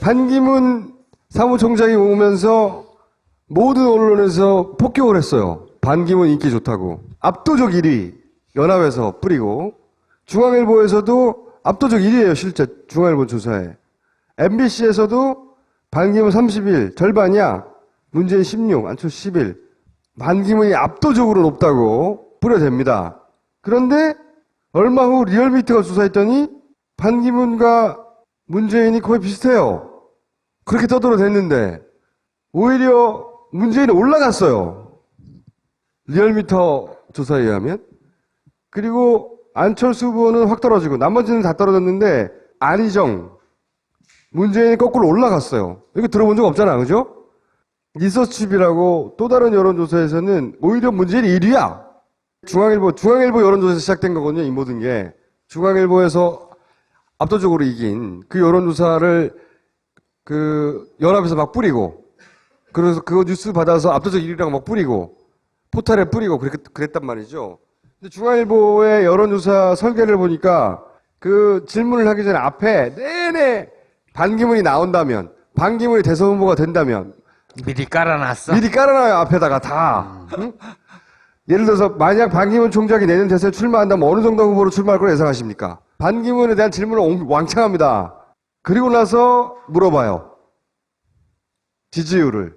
반기문 사무총장이 오면서 모든 언론에서 폭격을 했어요. 반기문 인기 좋다고. 압도적 1위 연합에서 뿌리고 중앙일보에서도 압도적 1위예요. 실제 중앙일보 조사에. MBC에서도 반기문 31 절반이야. 문재인 16 안철수 11. 반기문이 압도적으로 높다고 뿌려댑니다. 그런데 얼마 후 리얼미터가 조사했더니 반기문과 문재인이 거의 비슷해요. 그렇게 떠들어댔는데 오히려 문재인이 올라갔어요. 리얼미터 조사에 의하면. 그리고 안철수 후보는 확 떨어지고 나머지는 다 떨어졌는데 안희정, 문재인이 거꾸로 올라갔어요. 이거 들어본 적 없잖아, 그죠? 리서치비라고 또 다른 여론조사에서는 오히려 문재인이 1위야. 중앙일보 여론조사에서 시작된 거거든요, 이 모든 게. 중앙일보에서 압도적으로 이긴 그 여론조사를 그 연합에서 막 뿌리고, 그래서 그거 뉴스 받아서 압도적 1위라고 막 뿌리고, 포털에 뿌리고 그랬단 말이죠. 근데 중앙일보의 여론조사 설계를 보니까 그 질문을 하기 전에 앞에 내내 반기문이 나온다면, 반기문이 대선 후보가 된다면, 미리 깔아놨어? 미리 깔아놔요, 앞에다가 다. 응? 예를 들어서 만약 반기문 총장이 내년 대선에 출마한다면 어느 정도 후보로 출마할 걸 예상하십니까? 반기문에 대한 질문을 왕창합니다. 그리고 나서 물어봐요. 지지율을.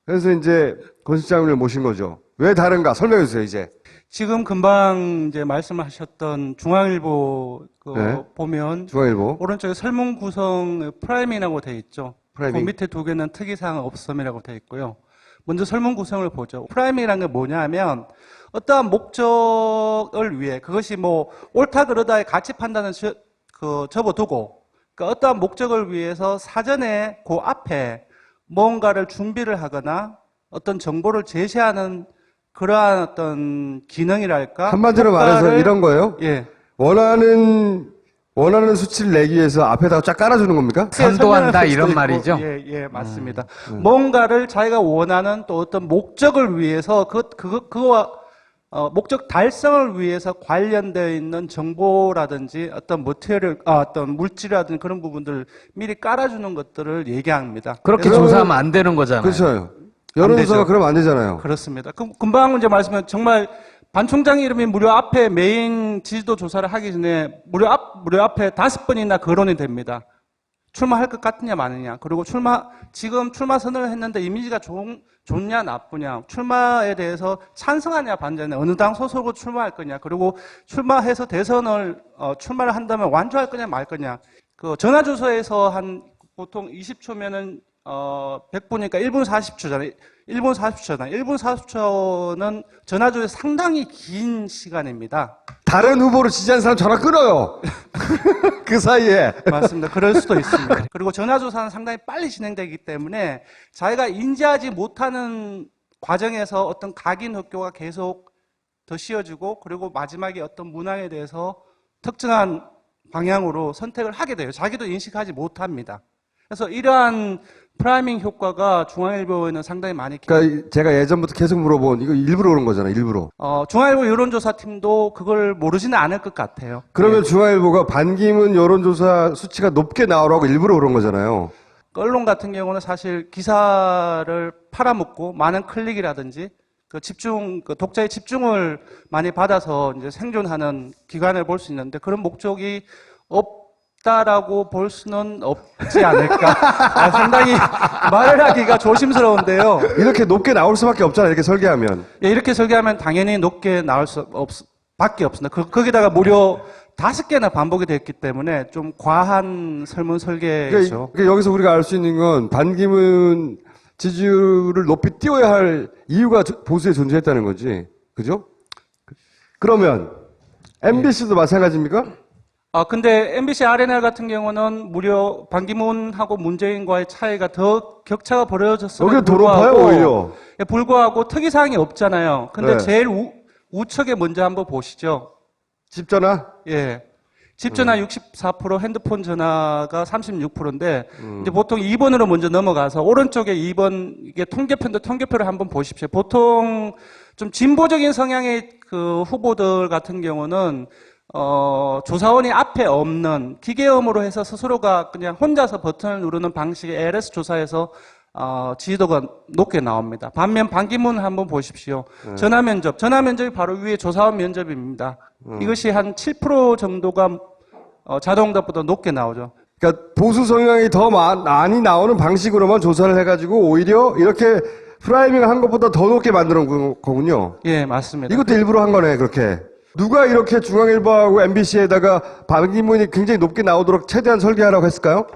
그래서 이제 권 실장님을 모신 거죠. 왜 다른가? 설명해 주세요, 이제. 지금 금방 이제 말씀하셨던 중앙일보 네. 보면 중앙일보. 오른쪽에 설문 구성 프라이밍이라고 돼 있죠. 프라이밍. 그 밑에 두 개는 특이사항 없음이라고 돼 있고요. 먼저 설문 구성을 보죠. 프라이밍이라는 게 뭐냐면 어떠한 목적을 위해 그것이 뭐 옳다 그르다의 가치 판단은 접어두고 그러니까 어떠한 목적을 위해서 사전에 그 앞에 뭔가를 준비를 하거나 어떤 정보를 제시하는 그러한 어떤 기능이랄까? 한마디로 말해서 이런 거예요? 예. 원하는 수치를 내기 위해서 앞에다가 쫙 깔아주는 겁니까? 선도한다 설명할 수도 이런 있고, 말이죠? 예, 맞습니다. 뭔가를 자기가 원하는 또 어떤 목적을 위해서 그거와 목적 달성을 위해서 관련되어 있는 정보라든지 어떤 어떤 물질이라든지 그런 부분들을 미리 깔아주는 것들을 얘기합니다. 그렇게 그래서 조사하면 안 되는 거잖아요. 그렇죠. 여론조사가 되죠. 그러면 안 되잖아요. 그렇습니다. 금방 이제 말씀하신 정말 반 총장의 이름이 무려 앞에 메인 지지도 조사를 하기 전에 무려 앞에 5번이나 거론이 됩니다. 출마할 것 같으냐 마느냐. 그리고 지금 출마 선언을 했는데 이미지가 좋냐 나쁘냐. 출마에 대해서 찬성하냐 반대냐. 어느 당 소속으로 출마할 거냐. 그리고 출마해서 대선을 출마를 한다면 완주할 거냐 말 거냐. 그 전화주소에서 한 보통 20초면은 100분이니까 1분 40초잖아요. 1분 40초는 전화주에 상당히 긴 시간입니다. 다른 후보를 지지하는 사람 전화 끊어요. 그 사이에. 맞습니다. 그럴 수도 있습니다. 그리고 전화조사는 상당히 빨리 진행되기 때문에 자기가 인지하지 못하는 과정에서 어떤 각인 흑교가 계속 더 씌워지고 그리고 마지막에 어떤 문항에 대해서 특정한 방향으로 선택을 하게 돼요. 자기도 인식하지 못합니다. 그래서 이러한 프라이밍 효과가 중앙일보에는 상당히 많이 그러니까 제가 예전부터 계속 물어본 이거 일부러 그런 거잖아요. 일부러. 중앙일보 여론조사팀도 그걸 모르지는 않을 것 같아요. 그러면 예. 중앙일보가 반기문 여론조사 수치가 높게 나오라고 일부러 그런 거잖아요. 언론 같은 경우는 사실 기사를 팔아먹고 많은 클릭이라든지 그 독자의 집중을 많이 받아서 이제 생존하는 기관을 볼 수 있는데 그런 목적이 없다라고 볼 수는 없지 않을까. 상당히 말을 하기가 조심스러운데요. 이렇게 높게 나올 수밖에 없잖아요. 이렇게 설계하면. 예, 이렇게 설계하면 당연히 높게 나올 밖에 없습니다. 거기다가 무려 5개나 반복이 됐기 때문에 좀 과한 설문 설계죠. 그러니까 여기서 우리가 알 수 있는 건 반기문 지지율을 높이 띄워야 할 이유가 보수에 존재했다는 거지. 그죠? 그러면 MBC도 마찬가지입니까? 근데 MBC RNL 같은 경우는 무려 반기문하고 문재인과의 차이가 더 격차가 벌어졌음에도 여기는 더 높아요, 오히려. 불구하고 특이사항이 없잖아요. 근데 네. 제일 우측에 먼저 한번 보시죠. 집전화? 예. 집 전화 64%, 핸드폰 전화가 36%인데, 이제 보통 2번으로 먼저 넘어가서, 오른쪽에 2번, 이게 통계표를 한번 보십시오. 보통 좀 진보적인 성향의 그 후보들 같은 경우는, 조사원이 앞에 없는 기계음으로 해서 스스로가 그냥 혼자서 버튼을 누르는 방식의 ALS 조사에서 지지도가 높게 나옵니다. 반면 반기문 한번 보십시오. 전화 면접이 바로 위에 조사원 면접입니다. 이것이 한 7% 정도가 자동응답보다 높게 나오죠. 그러니까 보수 성향이 더 많이 나오는 방식으로만 조사를 해가지고 오히려 이렇게 프라이밍을 한 것보다 더 높게 만들어 놓은 거군요. 예, 맞습니다. 이것도 일부러 한 거네, 그렇게. 누가 이렇게 중앙일보하고 MBC에다가 반기문이 굉장히 높게 나오도록 최대한 설계하라고 했을까요?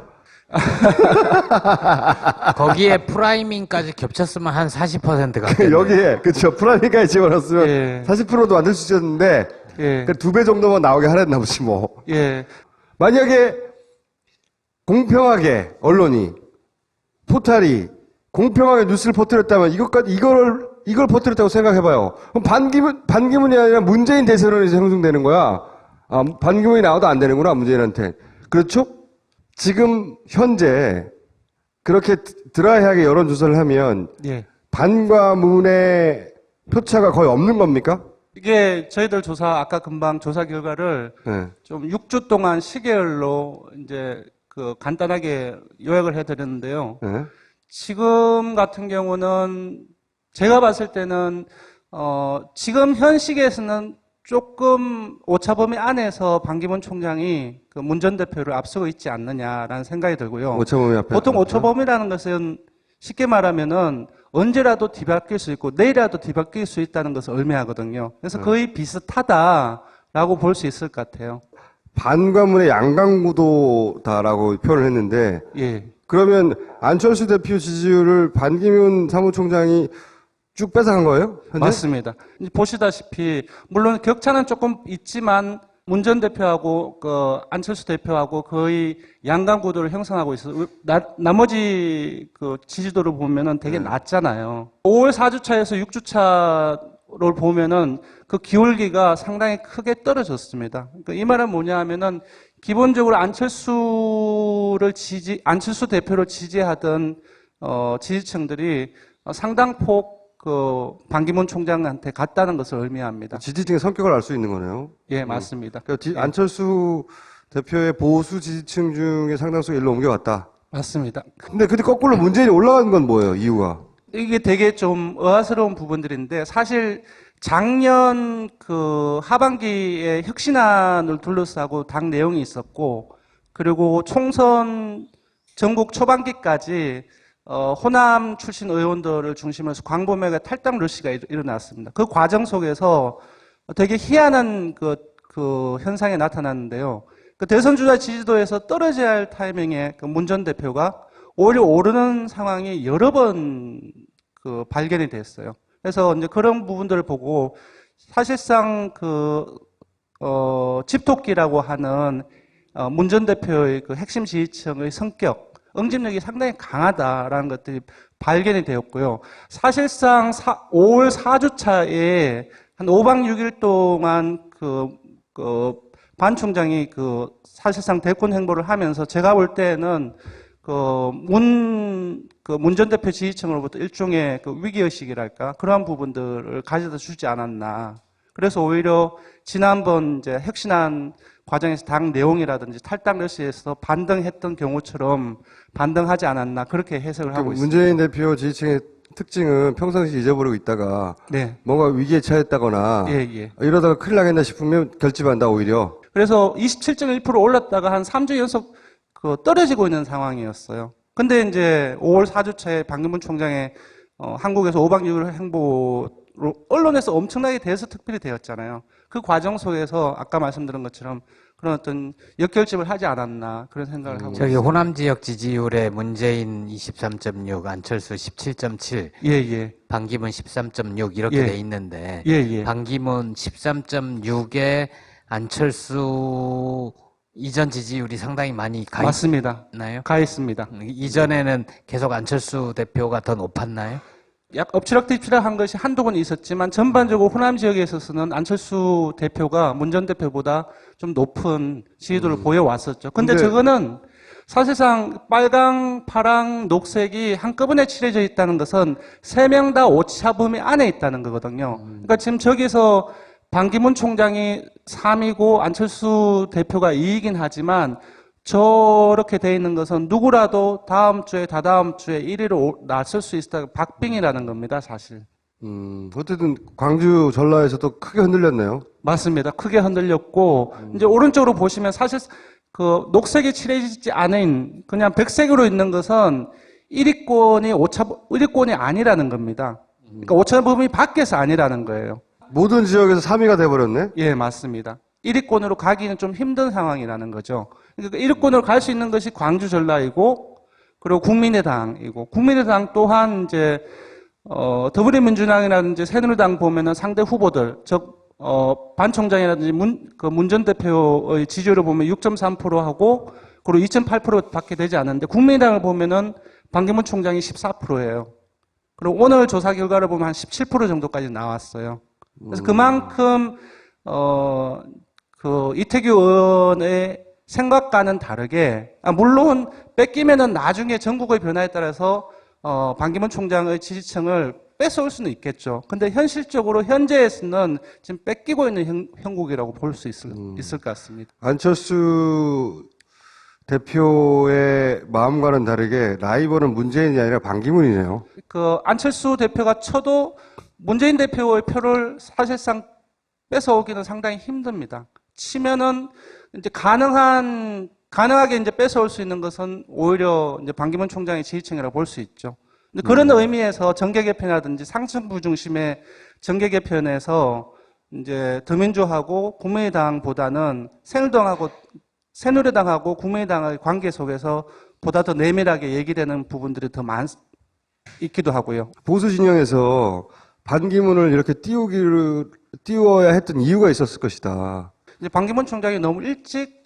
거기에 프라이밍까지 겹쳤으면 한 40% 같겠네. 여기에, 그쵸. 프라이밍까지 집어넣었으면 예. 40%도 만들 수 있었는데, 예. 2배 정도만 나오게 하랬나 보지, 뭐. 예. 만약에 공평하게 언론이, 포탈이 공평하게 뉴스를 퍼뜨렸다면 이걸 퍼뜨렸다고 생각해봐요. 그럼 반기문이 아니라 문재인 대세론이 형성되는 거야. 반기문이 나와도 안 되는구나, 문재인한테. 그렇죠? 지금 현재 그렇게 드라이하게 여론조사를 하면 예. 반과 문의 표차가 거의 없는 겁니까? 이게 저희들 아까 금방 조사 결과를 네. 좀 6주 동안 시계열로 이제 간단하게 요약을 해드렸는데요. 네. 지금 같은 경우는 제가 봤을 때는 지금 현 시기에서는 조금 오차범위 안에서 반기문 총장이 문 전 대표를 앞서고 있지 않느냐라는 생각이 들고요. 오차범위 앞에. 보통 오차범위라는 것은 쉽게 말하면은 언제라도 뒤바뀔 수 있고 내일이라도 뒤바뀔 수 있다는 것을 의미하거든요. 그래서 거의 비슷하다라고 볼 수 있을 것 같아요. 반과 문의 양강구도다라고 표현을 했는데, 예. 그러면 안철수 대표 지지율을 반기문 사무총장이 쭉 뺏어간 거예요? 현재? 맞습니다. 이제 보시다시피 물론 격차는 조금 있지만 문 전 대표하고 안철수 대표하고 거의 양강 구도를 형성하고 있어서 나머지 지지도를 보면은 되게 낮잖아요. 5월 4주차에서 6주차를 보면은 그 기울기가 상당히 크게 떨어졌습니다. 그러니까 이 말은 뭐냐 하면은 기본적으로 안철수 대표를 지지하던 지지층들이 상당폭 반기문 총장한테 갔다는 것을 의미합니다. 지지층의 성격을 알 수 있는 거네요. 예, 맞습니다. 그러니까 안철수 대표의 보수 지지층 중에 상당수가 일로 옮겨갔다. 맞습니다. 근데 거꾸로 문재인이 올라간 건 뭐예요, 이유가? 이게 되게 좀 의아스러운 부분들인데 사실 작년 하반기에 혁신안을 둘러싸고 당 내용이 있었고 그리고 총선 전국 초반기까지 호남 출신 의원들을 중심으로 해서 광범위하게 탈당 러시가 일어났습니다. 그 과정 속에서 되게 희한한 그 현상이 나타났는데요. 그 대선 주자 지지도에서 떨어져야 할 타이밍에 문 전 대표가 오히려 오르는 상황이 여러 번 발견이 됐어요. 그래서 이제 그런 부분들을 보고 사실상 집토끼라고 하는 문 전 대표의 핵심 지지층의 성격, 응집력이 상당히 강하다라는 것들이 발견이 되었고요. 사실상 5월 4주차에 한 5박 6일 동안 반 총장이 사실상 대권 행보를 하면서 제가 볼 때는 문 전 대표 지지층으로부터 일종의 위기의식이랄까 그러한 부분들을 가져다 주지 않았나. 그래서 오히려 지난번 이제 혁신안 과정에서 당 내용이라든지 탈당 러시에서 반등했던 경우처럼 반등하지 않았나 그렇게 해석을 하고 있습니다. 문재인 대표 지지층의 특징은 평상시 잊어버리고 있다가 네. 뭔가 위기에 처했다거나 예. 이러다가 큰일 나겠나 싶으면 결집한다 오히려. 그래서 27.1% 올랐다가 한 3주 연속 떨어지고 있는 상황이었어요. 근데 이제 5월 4주차에 반기문 총장의 한국에서 5박 6일 행보로 언론에서 엄청나게 대서특필이 되었잖아요. 그 과정 속에서 아까 말씀드린 것처럼 그런 어떤 역결집을 하지 않았나 그런 생각을 하고 저기 있습니다. 호남 지역 지지율에 문재인 23.6, 안철수 17.7, 예. 반기문 13.6 이렇게 예. 돼 있는데 예. 반기문 13.6에 안철수 이전 지지율이 상당히 많이 가 맞습니다. 있나요? 가 있습니다. 이전에는 계속 안철수 대표가 더 높았나요? 약 엎치락뒤치락한 것이 한두 번 있었지만 전반적으로 호남 지역에 있어서는 안철수 대표가 문 전 대표보다 좀 높은 지지도를 보여왔었죠. 근데 저거는 사실상 빨강, 파랑, 녹색이 한꺼번에 칠해져 있다는 것은 3명 다 오차범위 안에 있다는 거거든요. 그러니까 지금 저기서 반기문 총장이 3위고 안철수 대표가 2위긴 하지만 저렇게 돼 있는 것은 누구라도 다음 주에 다다음 주에 1위로 나설 수 있다. 박빙이라는 겁니다, 사실. 어쨌든 광주 전라에서도 크게 흔들렸네요. 맞습니다. 크게 흔들렸고 이제 오른쪽으로 보시면 사실 그 녹색이 칠해지지 않은 그냥 백색으로 있는 것은 1위권이 아니라는 겁니다. 그러니까 오차 범위 밖에서 아니라는 거예요. 모든 지역에서 3위가 돼버렸네. 예, 맞습니다. 1위권으로 가기는 좀 힘든 상황이라는 거죠. 그러니까 1위권으로 갈 수 있는 것이 광주 전라이고, 그리고 국민의당이고, 국민의당 또한 이제 더불어민주당이라든지 새누리당 보면은 상대 후보들, 반 총장이라든지 문 전 대표의 지지율을 보면 6.3%하고, 그리고 2.8%밖에 되지 않는데, 국민의당을 보면은 반기문 총장이 14%예요. 그리고 오늘 조사 결과를 보면 한 17% 정도까지 나왔어요. 그래서 그만큼, 이태규 의원의 생각과는 다르게, 물론 뺏기면은 나중에 전국의 변화에 따라서, 반기문 총장의 지지층을 뺏어올 수는 있겠죠. 근데 현실적으로 현재에서는 지금 뺏기고 있는 형국이라고 볼 수 있을 것 같습니다. 안철수 대표의 마음과는 다르게 라이벌은 문재인이 아니라 반기문이네요. 안철수 대표가 쳐도 문재인 대표의 표를 사실상 뺏어오기는 상당히 힘듭니다. 치면은 이제 가능하게 이제 뺏어올 수 있는 것은 오히려 이제 반기문 총장의 지지층이라고 볼 수 있죠. 근데 그런 의미에서 정계 개편이라든지 상층부 중심의 정계 개편에서 이제 더민주하고 국민의당보다는 새누리당하고 국민의당의 관계 속에서 보다 더 내밀하게 얘기되는 부분들이 더 있기도 하고요. 보수 진영에서 반기문을 이렇게 띄워야 했던 이유가 있었을 것이다. 이제 반기문 총장이 너무 일찍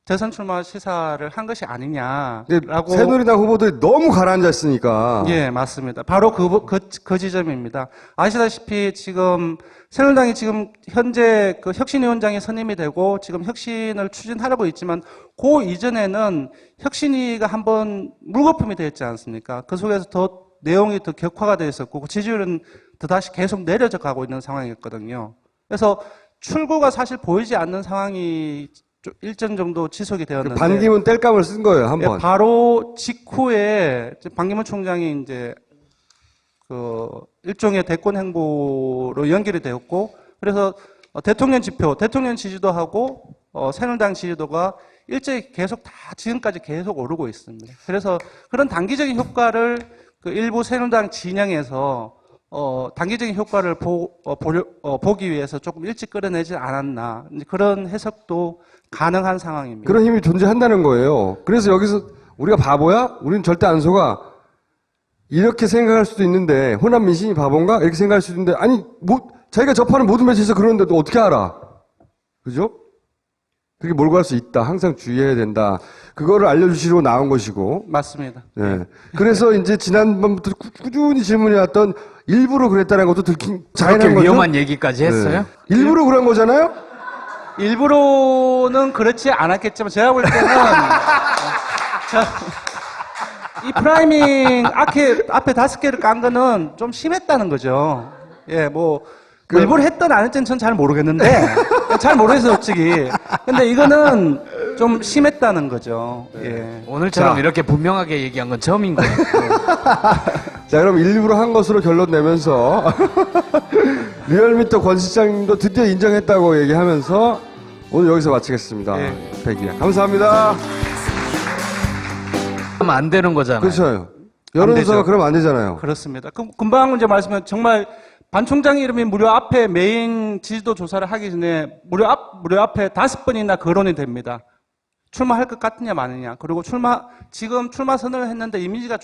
대선 출마 시사를 한 것이 근데 아니냐라고. 새누리당 후보들이 너무 가라앉아 있으니까. 예, 맞습니다. 바로 그 지점입니다. 아시다시피 지금 새누리당이 지금 현재 그 혁신위원장이 선임이 되고 지금 혁신을 추진하려고 있지만 그 이전에는 혁신위가 한번 물거품이 되었지 않습니까? 그 속에서 더 내용이 더 격화가 되어 있었고 그 지지율은 더다시 계속 내려져 가고 있는 상황이었거든요. 그래서 출구가 사실 보이지 않는 상황이 일정 정도 지속이 되었는데 반기문 뗄감을 쓴 거예요, 한 번. 바로 직후에 반기문 총장이 이제 그 일종의 대권 행보로 연결이 되었고 그래서 대통령 지지도 하고 새누리당 지지도가 일제히 계속 다 지금까지 계속 오르고 있습니다. 그래서 그런 단기적인 효과를 그 일부 새누리당 진영에서 단기적인 효과를 보기 위해서 조금 일찍 끌어내지 않았나 그런 해석도 가능한 상황입니다. 그런 힘이 존재한다는 거예요. 그래서 여기서 우리가 바보야? 우리는 절대 안 속아. 이렇게 생각할 수도 있는데 호남 민심이 바본가? 이렇게 생각할 수도 있는데 아니 자기가 접하는 모든 매체에서 그러는데도 어떻게 알아? 그죠? 그렇게 몰고 갈 수 있다. 항상 주의해야 된다. 그거를 알려주시려고 나온 것이고. 맞습니다. 네. 그래서 이제 지난번부터 꾸준히 질문해왔던 일부러 그랬다는 것도 들킨 저렇게 자연한 거죠? 위험한 얘기까지 했어요? 네. 일부러 그런 거잖아요? 일부러는 그렇지 않았겠지만 제가 볼 때는 이 프라이밍 앞에 5개를 깐 거는 좀 심했다는 거죠. 예, 일부러 했던 안 했던 전 잘 모르겠는데 잘 모르겠어요, 솔직히. 근데 이거는 좀 심했다는 거죠. 예. 오늘처럼 이렇게 분명하게 얘기한 건 처음인 거예요. 자, 그럼 일부러 한 것으로 결론 내면서 리얼미터 권 실장님도 드디어 인정했다고 얘기하면서 오늘 여기서 마치겠습니다. 네. 100일. 감사합니다. 하면 안 되는 거잖아요. 그렇죠. 여론조사가 되죠. 그러면 안 되잖아요. 그렇습니다. 금방 이제 말씀은 정말 반 총장 이름이 무려 앞에 메인 지지도 조사를 하기 전에 무려 앞에 5번이나 거론이 됩니다. 출마할 것 같으냐 마느냐. 그리고 지금 출마 선언을 했는데 이미지가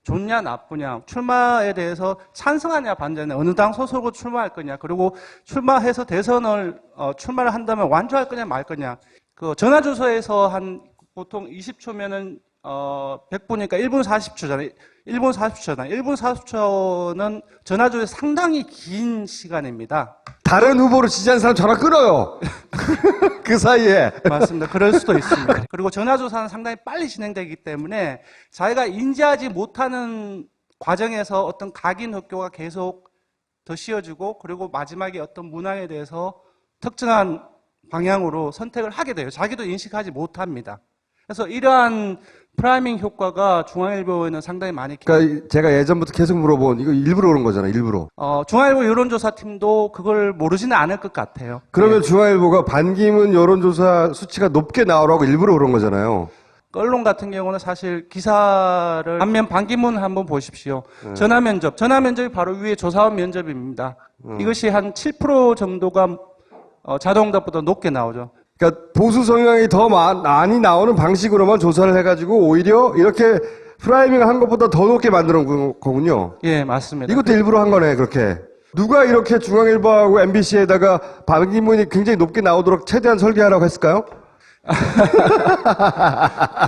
좋냐 나쁘냐. 출마에 대해서 찬성하냐 반대냐. 어느 당 소속으로 출마할 거냐. 그리고 출마해서 출마를 한다면 완주할 거냐 말 거냐. 그 전화주소에서 보통 20초면은 100분이니까 1분 40초잖아요. 1분 40초잖아요. 1분 40초는 전화주에 상당히 긴 시간입니다. 다른 후보를 지지한 사람 전화 끊어요. 그 사이에. 맞습니다. 그럴 수도 있습니다. 그리고 전화조사는 상당히 빨리 진행되기 때문에 자기가 인지하지 못하는 과정에서 어떤 각인 흑교가 계속 더 씌워지고 그리고 마지막에 어떤 문항에 대해서 특정한 방향으로 선택을 하게 돼요. 자기도 인식하지 못합니다. 그래서 이러한 프라이밍 효과가 중앙일보에는 상당히 많이 그러니까 제가 예전부터 계속 물어본 이거 일부러 그런 거잖아요. 일부러. 중앙일보 여론조사팀도 그걸 모르지는 않을 것 같아요. 그러면 중앙일보가 반기문 여론조사 수치가 높게 나오라고 일부러 그런 거잖아요. 언론 같은 경우는 사실 기사를 반면 반기문 한번 보십시오. 전화 면접이 바로 위에 조사원 면접입니다. 이것이 한 7% 정도가 자동답보다 높게 나오죠. 그러니까 보수 성향이 더 많이 나오는 방식으로만 조사를 해가지고 오히려 이렇게 프라이밍을 한 것보다 더 높게 만드는 거군요. 예, 맞습니다. 이것도 일부러 한 거네, 그렇게. 누가 이렇게 중앙일보하고 MBC에다가 반기문이 굉장히 높게 나오도록 최대한 설계하라고 했을까요?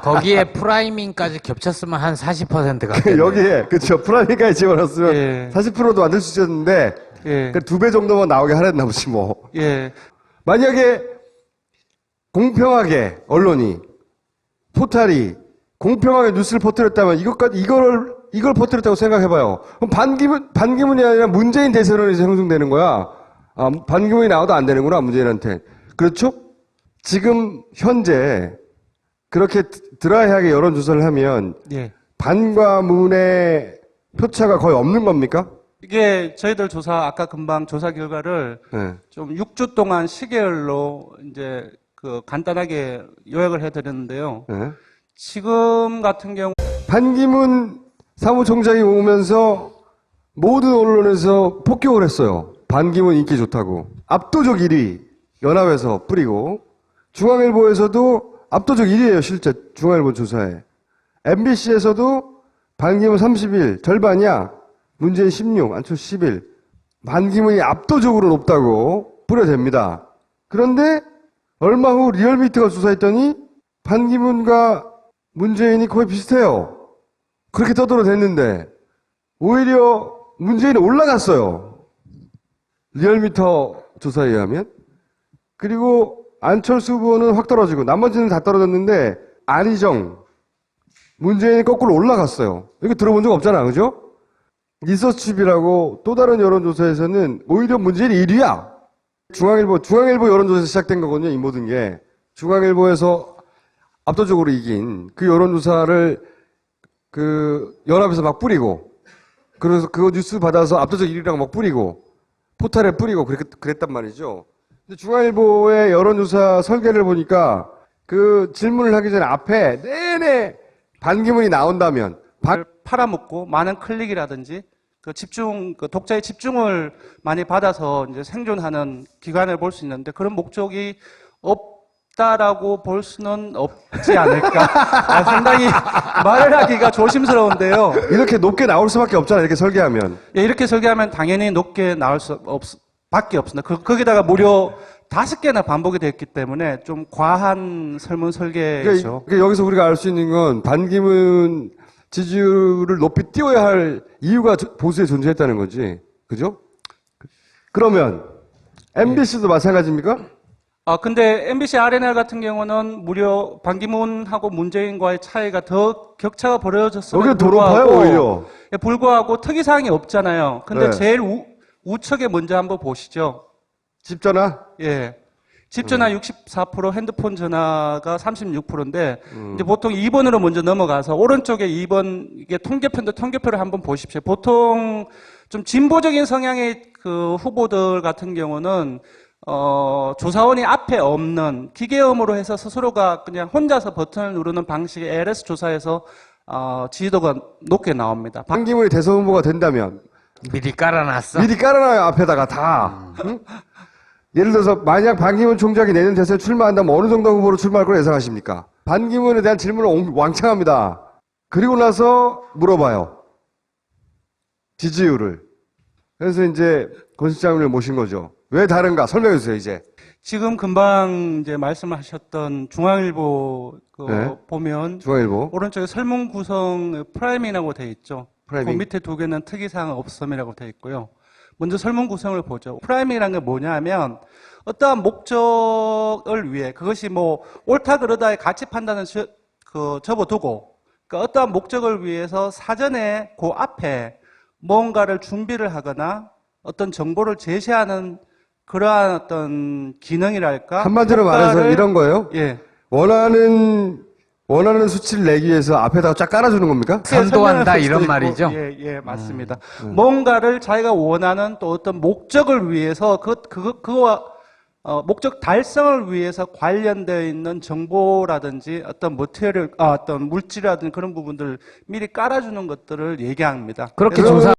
거기에 프라이밍까지 겹쳤으면 한 40%가 여기에, 그쵸. 프라이밍까지 집어넣었으면 예. 40%도 안 될 수 있었는데, 예, 그 2배 정도만 나오게 하랬나 보지, 뭐. 예, 만약에 공평하게 언론이 포탈이 공평하게 뉴스를 퍼뜨렸다면 이걸 퍼뜨렸다고 생각해봐요. 그럼 반기문이 아니라 문재인 대세론이 형성되는 거야. 아, 반기문이 나와도 안 되는구나 문재인한테. 그렇죠? 지금 현재 그렇게 드라이하게 여론조사를 하면 예. 반과 문의 표차가 거의 없는 겁니까? 이게 저희들 아까 금방 조사 결과를 네. 좀 6주 동안 시계열로 이제 간단하게 요약을 해드렸는데요. 네. 지금 같은 경우 반기문 사무총장이 오면서 모든 언론에서 폭격을 했어요. 반기문 인기 좋다고. 압도적 1위 연합에서 뿌리고 중앙일보에서도 압도적 1위예요. 실제 중앙일보 조사에. MBC에서도 반기문 31 절반이야. 문재인 16, 안철수 11. 반기문이 압도적으로 높다고 뿌려댑니다. 그런데 얼마 후 리얼미터가 조사했더니 반기문과 문재인이 거의 비슷해요. 그렇게 떠들어댔는데 오히려 문재인이 올라갔어요. 리얼미터 조사에 의하면. 그리고 안철수 후보는 확 떨어지고 나머지는 다 떨어졌는데 안희정, 문재인이 거꾸로 올라갔어요. 이거 들어본 적 없잖아, 그죠? 리서치비라고 또 다른 여론조사에서는 오히려 문재인이 1위야. 중앙일보 여론조사에서 시작된 거거든요, 이 모든 게. 중앙일보에서 압도적으로 이긴 그 여론조사를 그 연합에서 막 뿌리고, 그래서 그거 뉴스 받아서 압도적 1위라고 막 뿌리고, 포탈에 뿌리고 그랬단 말이죠. 근데 중앙일보의 여론조사 설계를 보니까 그 질문을 하기 전에 앞에 내내 반기문이 나온다면, 팔아먹고 많은 클릭이라든지 독자의 집중을 많이 받아서 이제 생존하는 기관을 볼 수 있는데 그런 목적이 없다라고 볼 수는 없지 않을까. 상당히 말을 하기가 조심스러운데요. 이렇게 높게 나올 수밖에 없잖아요, 이렇게 설계하면. 예, 이렇게 설계하면 당연히 높게 나올 밖에 없습니다. 거기다가 무려 5개나 반복이 됐기 때문에 좀 과한 설문 설계죠. 그러니까 여기서 우리가 알 수 있는 건 반기문 지지율을 높이 띄워야 할 이유가 보수에 존재했다는 거지. 그죠? 그러면 MBC도 마찬가지입니까? 근데 MBC RNL 같은 경우는 무려 반기문하고 문재인과의 차이가 더 격차가 벌어졌음에도 여기는 더 높아요, 오히려. 불구하고 특이사항이 없잖아요. 근데 네. 제일 우측에 먼저 한번 보시죠. 집전화? 예. 집전화 64%, 핸드폰 전화가 36%인데, 이제 보통 2번으로 먼저 넘어가서, 오른쪽에 2번, 이게 통계표를 한번 보십시오. 보통 좀 진보적인 성향의 그 후보들 같은 경우는, 조사원이 앞에 없는 기계음으로 해서 스스로가 그냥 혼자서 버튼을 누르는 방식의 LS 조사에서, 지지도가 높게 나옵니다. 반기문이 대선 후보가 된다면 미리 깔아놨어. 미리 깔아놔요, 앞에다가 다. 응? 예를 들어서 만약 반기문 총장이 내년 대선에 출마한다면 어느 정도 후보로 출마할 거로 예상하십니까? 반기문에 대한 질문을 왕창합니다. 그리고 나서 물어봐요. 지지율을. 그래서 이제 권 실장님을 모신 거죠. 왜 다른가? 설명해 주세요, 이제. 지금 금방 이제 말씀하셨던 중앙일보 네. 보면 중앙일보. 오른쪽에 설문 구성 프라이밍이라고 되어 있죠. 프라이밍. 그 밑에 2개는 특이사항 없음이라고 되어 있고요. 먼저 설문 구성을 보죠. 프라이밍이라는 게 뭐냐면 어떠한 목적을 위해 그것이 뭐 옳다 그르다의 가치 판단은 접어두고 그러니까 어떠한 목적을 위해서 사전에 그 앞에 뭔가를 준비를 하거나 어떤 정보를 제시하는 그러한 어떤 기능이랄까? 한마디로 말해서 효과를- 이런 거예요. 예. 원하는 수치를 내기 위해서 앞에다가 쫙 깔아주는 겁니까? 선도한다 설명할 수도 이런 있고, 말이죠? 예, 맞습니다. 뭔가를 자기가 원하는 또 어떤 목적을 위해서 그거와 목적 달성을 위해서 관련되어 있는 정보라든지 어떤 어떤 물질이라든지 그런 부분들을 미리 깔아주는 것들을 얘기합니다. 그렇게 그래서 조사